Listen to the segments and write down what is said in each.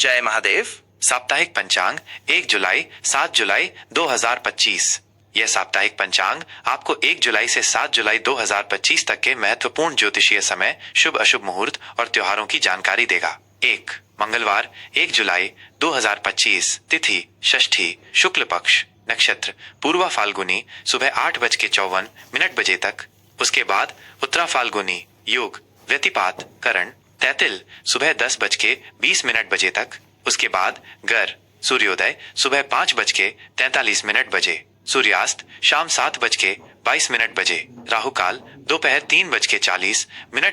जय महादेव। साप्ताहिक पंचांग 1 जुलाई 7 जुलाई 2025। यह साप्ताहिक पंचांग आपको 1 जुलाई से 7 जुलाई 2025 तक के महत्वपूर्ण ज्योतिषीय समय, शुभ अशुभ मुहूर्त और त्योहारों की जानकारी देगा। 1 मंगलवार 1 जुलाई 2025, तिथि षष्ठी, शुक्ल पक्ष, नक्षत्र पूर्वा फाल्गुनी सुबह 8:54 बजे तक। उसके बाद उत्तरा फाल्गुनी, योग व्यतिपात करण तैतिल सुबह 10:20 बजे तक। उसके बाद गर सूर्योदय सुबह 5:43 बजे, सूर्यास्त शाम 7:22 बजे, राहु काल दोपहर 3:40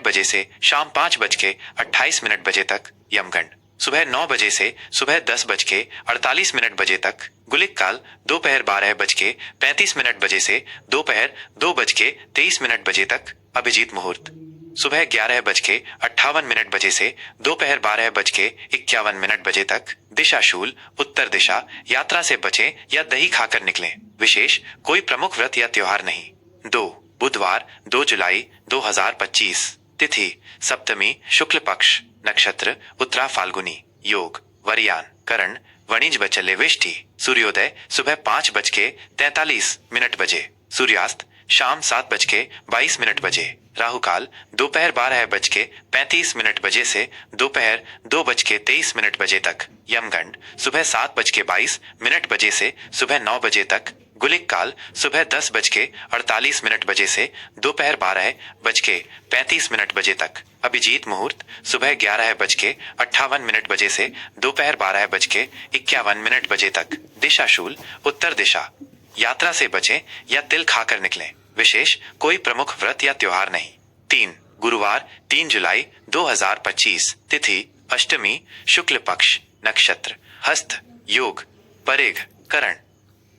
बजे से शाम 5:28 बजे तक, यमगंड सुबह 9 बजे से सुबह 10:48 बजे तक, गुलिक काल दोपहर 12:35 बजे से दोपहर 2:23 बजे तक, अभिजीत मुहूर्त सुबह 11:58 बजे से दोपहर 12:51 बजे तक, दिशा शूल उत्तर दिशा, यात्रा से बचें या दही खाकर निकलें, विशेष कोई प्रमुख व्रत या त्योहार नहीं। 2 बुधवार 2 जुलाई 2025, तिथि सप्तमी, शुक्ल पक्ष, नक्षत्र उत्तरा फाल्गुनी, योग वरियान करण वणिज बचले वेष्टि, सूर्योदय सुबह 5:43 बजे, सूर्यास्त शाम 7:22 बजे, राहु काल दोपहर 12:35 बजे से दोपहर 2:23 बजे तक, यमगंड सुबह 7:22 बजे से सुबह 9 बजे तक, गुलिक काल सुबह 10:48 बजे से दोपहर 12:35 बजे तक, अभिजीत मुहूर्त सुबह 11:58 बजे से दोपहर 12:51 बजे तक, दिशा शूल उत्तर दिशा, यात्रा से बचें या तिल खाकर निकलें, विशेष कोई प्रमुख व्रत या त्योहार नहीं। 3 गुरुवार 3 जुलाई 2025, तिथि अष्टमी, शुक्ल पक्ष, नक्षत्र हस्त, योग परेघ करण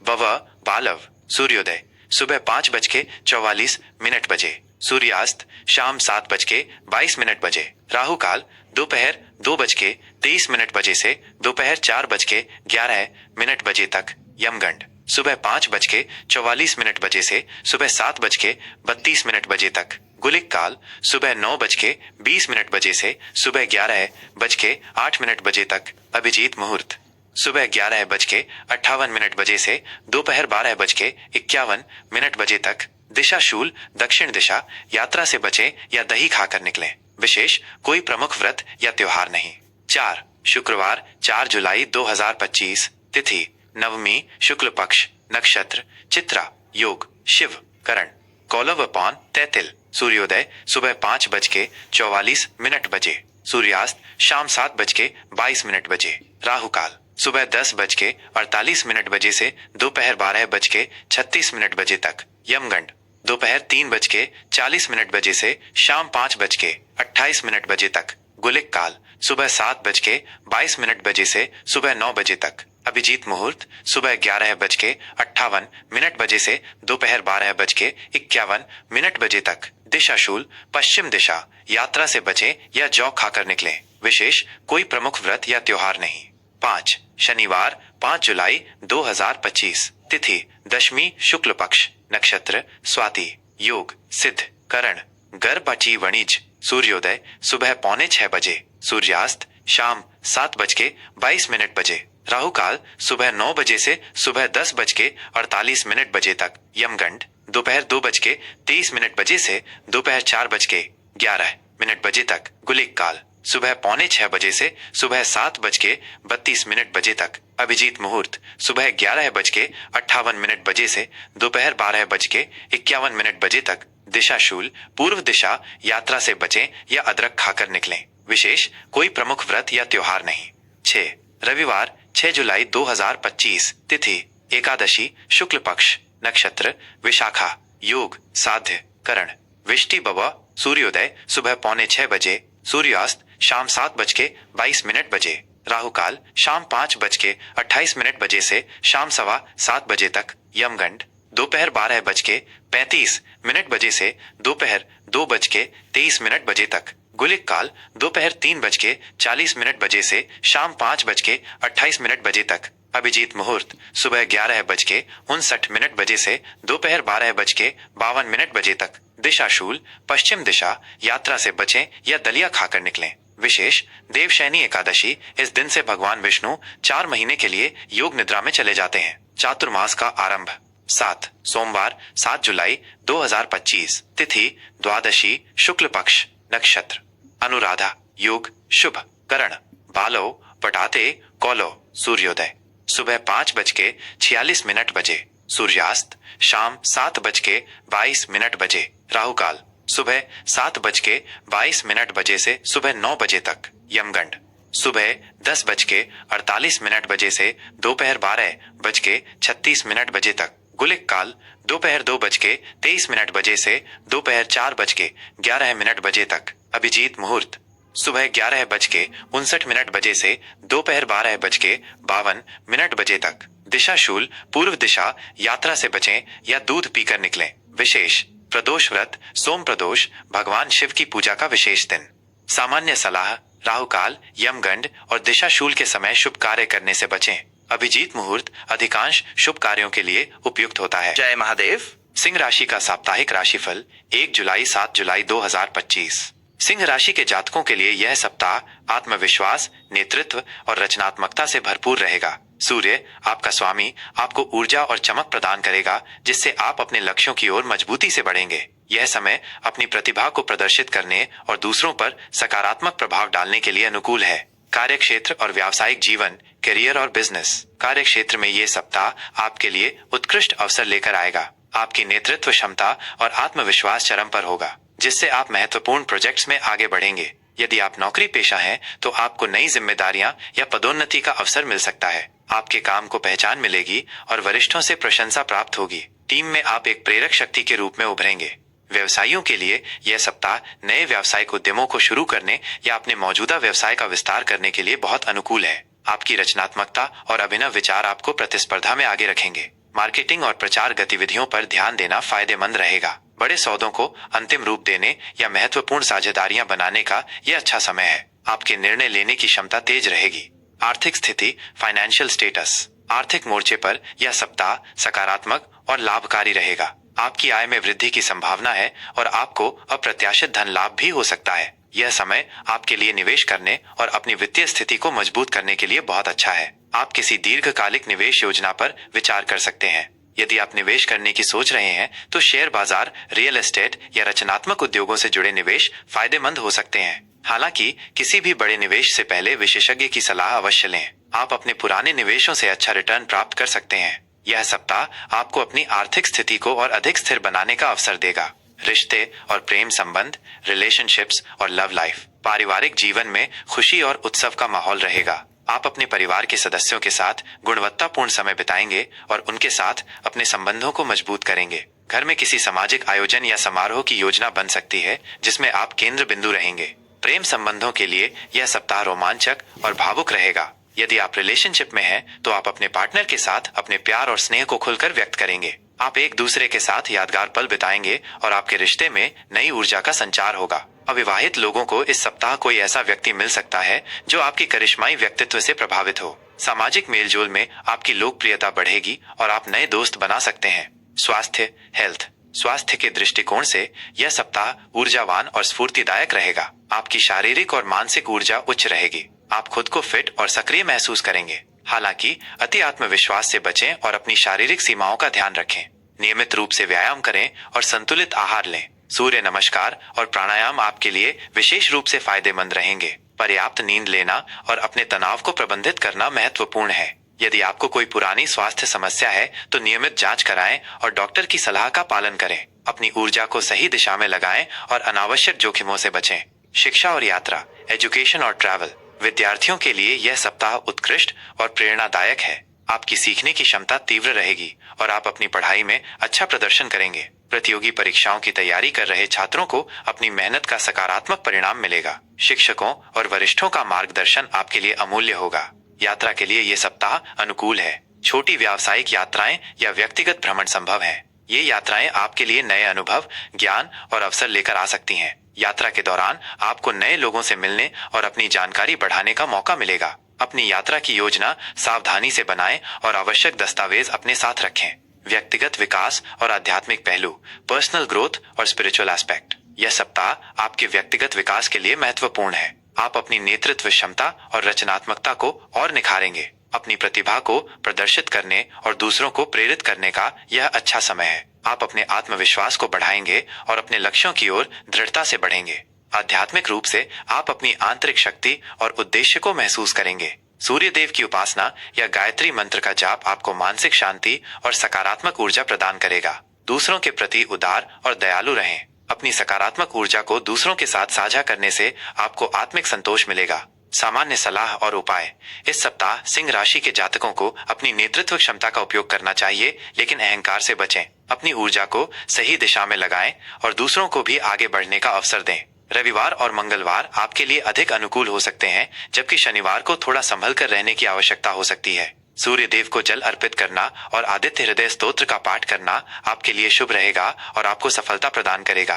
वव बालव, सूर्योदय सुबह 5:44 बजे, सूर्यास्त शाम 7:22 बजे, राहु काल दोपहर 2:23 बजे से दोपहर 4:11 बजे तक, यमगंड सुबह 5:44 बजे से सुबह 7:32 बजे तक, गुलिक काल सुबह 9:20 बजे से सुबह 11:08 बजे तक, अभिजीत मुहूर्त सुबह 11:58 बजे से दोपहर 12:51 बजे तक, दिशा शूल दक्षिण दिशा, यात्रा से बचें या दही खाकर निकलें, विशेष कोई प्रमुख व्रत या त्योहार नहीं। 4 शुक्रवार 4 जुलाई 2025, तिथि नवमी, शुक्ल पक्ष, नक्षत्र चित्रा, योग शिव करण कौलव पौन तैतिल, सूर्योदय सुबह 5:44 बजे, सूर्यास्त शाम 7:22 बजे, राहु काल सुबह 10:48 बजे से दोपहर 12:36 बजे तक, यमगंड दोपहर 3:40 बजे से शाम 5:28 बजे तक, गुलिक काल सुबह 7:22 बजे से सुबह 9 बजे तक, अभिजीत मुहूर्त सुबह 11:58 बजे से दोपहर 12:51 बजे तक, दिशा शूल पश्चिम दिशा, यात्रा से बचें या जौ खाकर निकलें, विशेष कोई प्रमुख व्रत या त्योहार नहीं। 5 शनिवार 5 जुलाई 2025, तिथि दशमी, शुक्ल पक्ष, नक्षत्र स्वाति, योग सिद्ध करण गर्भची वणिज, सूर्योदय सुबह 5:45 बजे, सूर्यास्त शाम 7:22 बजे, राहु काल सुबह 9 बजे से सुबह 10:48 बजे तक, यमगंड दोपहर 2:23 बजे से दोपहर 4:11 बजे तक, गुलिक काल सुबह 5:45 बजे से सुबह 7:32 बजे तक, अभिजीत मुहूर्त सुबह 11:58 बजे से दोपहर 12:51 बजे तक, दिशा शूल पूर्व दिशा, यात्रा से बचें या अदरक खाकर निकलें, विशेष कोई प्रमुख व्रत या त्योहार नहीं। 6 रविवार 6 जुलाई 2025, तिथि एकादशी, शुक्ल पक्ष, नक्षत्र विशाखा, योग साध्य करण विष्टि बवा, सूर्योदय सुबह 5:45 बजे, सूर्यास्त शाम 7:22 बजे, राहु काल शाम 5:28 बजे से शाम 7:15 बजे तक, यमगंड दोपहर 12:35 बजे से दोपहर 2:23 बजे तक, गुलिक काल दोपहर 3:40 बजे से शाम 5:28 बजे तक, अभिजीत मुहूर्त सुबह 11:59 बजे से दोपहर 12:52 बजे तक, दिशा शूल पश्चिम दिशा, यात्रा से बचें या दलिया खाकर निकलें, विशेष देवशयनी एकादशी, इस दिन से भगवान विष्णु 4 महीने के लिए योग निद्रा में चले जाते हैं। चातुर्मास का आरंभ 7 सोमवार 7 जुलाई 2025, तिथि द्वादशी, शुक्ल पक्ष, नक्षत्र अनुराधा, योग शुभ, करण बालो पटाते कौलो, सूर्योदय सुबह 5:46 बजे, सूर्यास्त शाम 7:22 बजे, राहु काल सुबह 7:22 बजे से सुबह 9 बजे तक, यमगंड सुबह 10:48 बजे से दोपहर 12:36 बजे तक, गुलिक काल दोपहर 2:23 बजे से दोपहर 4:11 बजे तक, अभिजीत मुहूर्त सुबह 11:59 बजे से दोपहर 12:52 बजे तक, दिशा शूल पूर्व दिशा, यात्रा से बचें या दूध पीकर निकलें। विशेष प्रदोष व्रत, सोम प्रदोष, भगवान शिव की पूजा का विशेष दिन। सामान्य सलाह, राहु काल, यमगंड और दिशा शूल के समय शुभ कार्य करने से बचें। अभिजीत मुहूर्त अधिकांश शुभ कार्यों के लिए उपयुक्त होता है। जय महादेव। सिंह राशि का साप्ताहिक राशिफल 1 जुलाई 7 जुलाई 2025। सिंह राशि के जातकों के लिए यह सप्ताह आत्मविश्वास, नेतृत्व और रचनात्मकता से भरपूर रहेगा। सूर्य आपका स्वामी आपको ऊर्जा और चमक प्रदान करेगा, जिससे आप अपने लक्ष्यों की ओर मजबूती से बढ़ेंगे। यह समय अपनी प्रतिभा को प्रदर्शित करने और दूसरों पर सकारात्मक प्रभाव डालने के लिए अनुकूल है। कार्यक्षेत्र और व्यावसायिक जीवन, करियर और बिजनेस। कार्यक्षेत्र में ये सप्ताह आपके लिए उत्कृष्ट अवसर लेकर आएगा। आपकी नेतृत्व क्षमता और आत्मविश्वास चरम पर होगा, जिससे आप महत्वपूर्ण प्रोजेक्ट्स में आगे बढ़ेंगे। यदि आप नौकरी पेशा हैं, तो आपको नई जिम्मेदारियां या पदोन्नति का अवसर मिल सकता है। आपके काम को पहचान मिलेगी और वरिष्ठों से प्रशंसा प्राप्त होगी। टीम में आप एक प्रेरक शक्ति के रूप में उभरेंगे। व्यवसायियों के लिए यह सप्ताह नए व्यावसायिक उद्यमों को शुरू करने या अपने मौजूदा व्यवसाय का विस्तार करने के लिए बहुत अनुकूल है। आपकी रचनात्मकता और अभिनव विचार आपको प्रतिस्पर्धा में आगे रखेंगे। मार्केटिंग और प्रचार गतिविधियों पर ध्यान देना फायदेमंद रहेगा। बड़े सौदों को अंतिम रूप देने या महत्वपूर्ण साझेदारियां बनाने का यह अच्छा समय है। आपके निर्णय लेने की क्षमता तेज रहेगी। आर्थिक स्थिति, फाइनेंशियल स्टेटस। आर्थिक मोर्चे पर यह सप्ताह सकारात्मक और लाभकारी रहेगा। आपकी आय में वृद्धि की संभावना है और आपको अप्रत्याशित धन लाभ भी हो सकता है। यह समय आपके लिए निवेश करने और अपनी वित्तीय स्थिति को मजबूत करने के लिए बहुत अच्छा है। आप किसी दीर्घकालिक निवेश योजना पर विचार कर सकते हैं। यदि आप निवेश करने की सोच रहे हैं, तो शेयर बाजार, रियल एस्टेट या रचनात्मक उद्योगों से जुड़े निवेश फायदेमंद हो सकते हैं। हालांकि किसी भी बड़े निवेश से पहले विशेषज्ञ की सलाह अवश्य लें। आप अपने पुराने निवेशों से अच्छा रिटर्न प्राप्त कर सकते हैं। यह सप्ताह आपको अपनी आर्थिक स्थिति को और अधिक स्थिर बनाने का अवसर देगा। रिश्ते और प्रेम संबंध, रिलेशनशिप्स और लव लाइफ। पारिवारिक जीवन में खुशी और उत्सव का माहौल रहेगा। आप अपने परिवार के सदस्यों के साथ गुणवत्तापूर्ण समय बिताएंगे और उनके साथ अपने संबंधों को मजबूत करेंगे। घर में किसी सामाजिक आयोजन या समारोह की योजना बन सकती है, जिसमें आप केंद्र बिंदु रहेंगे। प्रेम संबंधों के लिए यह सप्ताह रोमांचक और भावुक रहेगा। यदि आप रिलेशनशिप में हैं, तो आप अपने पार्टनर के साथ अपने प्यार और स्नेह को खुलकर व्यक्त करेंगे। आप एक दूसरे के साथ यादगार पल बिताएंगे और आपके रिश्ते में नई ऊर्जा का संचार होगा। अविवाहित लोगों को इस सप्ताह कोई ऐसा व्यक्ति मिल सकता है जो आपकी करिश्माई व्यक्तित्व से प्रभावित हो। सामाजिक मेलजोल में आपकी लोकप्रियता बढ़ेगी और आप नए दोस्त बना सकते हैं। स्वास्थ्य, हेल्थ। स्वास्थ्य के दृष्टिकोण से यह सप्ताह ऊर्जावान और स्फूर्तिदायक रहेगा। आपकी शारीरिक और मानसिक ऊर्जा उच्च रहेगी। आप खुद को फिट और सक्रिय महसूस करेंगे। हालांकि अति आत्मविश्वास से बचें और अपनी शारीरिक सीमाओं का ध्यान रखें। नियमित रूप से व्यायाम करें और संतुलित आहार लें। सूर्य नमस्कार और प्राणायाम आपके लिए विशेष रूप से फायदेमंद रहेंगे। पर्याप्त नींद लेना और अपने तनाव को प्रबंधित करना महत्वपूर्ण है। यदि आपको कोई पुरानी स्वास्थ्य समस्या है, तो नियमित जांच कराएं और डॉक्टर की सलाह का पालन करें। अपनी ऊर्जा को सही दिशा में लगाएं और अनावश्यक जोखिमों से बचें। शिक्षा और यात्रा, एजुकेशन और ट्रैवल। विद्यार्थियों के लिए यह सप्ताह उत्कृष्ट और प्रेरणादायक है। आपकी सीखने की क्षमता तीव्र रहेगी और आप अपनी पढ़ाई में अच्छा प्रदर्शन करेंगे। प्रतियोगी परीक्षाओं की तैयारी कर रहे छात्रों को अपनी मेहनत का सकारात्मक परिणाम मिलेगा। शिक्षकों और वरिष्ठों का मार्गदर्शन आपके लिए अमूल्य होगा। यात्रा के लिए ये सप्ताह अनुकूल है। छोटी व्यावसायिक यात्राएं या व्यक्तिगत भ्रमण संभव है। ये यात्राएं आपके लिए नए अनुभव, ज्ञान और अवसर लेकर आ सकती हैं। यात्रा के दौरान आपको नए लोगों से मिलने और अपनी जानकारी बढ़ाने का मौका मिलेगा। अपनी यात्रा की योजना सावधानी से बनाएं और आवश्यक दस्तावेज अपने साथ रखें। व्यक्तिगत विकास और आध्यात्मिक पहलू, पर्सनल ग्रोथ और स्पिरिचुअल एस्पेक्ट। यह सप्ताह आपके व्यक्तिगत विकास के लिए महत्वपूर्ण है। आप अपनी नेतृत्व क्षमता और रचनात्मकता को और निखारेंगे। अपनी प्रतिभा को प्रदर्शित करने और दूसरों को प्रेरित करने का यह अच्छा समय है। आप अपने आत्मविश्वास को बढ़ाएंगे और अपने लक्ष्यों की ओर दृढ़ता से बढ़ेंगे। आध्यात्मिक रूप से आप अपनी आंतरिक शक्ति और उद्देश्य को महसूस करेंगे। सूर्य देव की उपासना या गायत्री मंत्र का जाप आपको मानसिक शांति और सकारात्मक ऊर्जा प्रदान करेगा। दूसरों के प्रति उदार और दयालु रहें। अपनी सकारात्मक ऊर्जा को दूसरों के साथ साझा करने से आपको आत्मिक संतोष मिलेगा। सामान्य सलाह और उपाय। इस सप्ताह सिंह राशि के जातकों को अपनी नेतृत्व क्षमता का उपयोग करना चाहिए, लेकिन अहंकार से बचें। अपनी ऊर्जा को सही दिशा में लगाएं और दूसरों को भी आगे बढ़ने का अवसर दें। रविवार और मंगलवार आपके लिए अधिक अनुकूल हो सकते हैं, जबकि शनिवार को थोड़ा संभल कर रहने की आवश्यकता हो सकती है। सूर्य देव को जल अर्पित करना और आदित्य हृदय स्तोत्र का पाठ करना आपके लिए शुभ रहेगा और आपको सफलता प्रदान करेगा।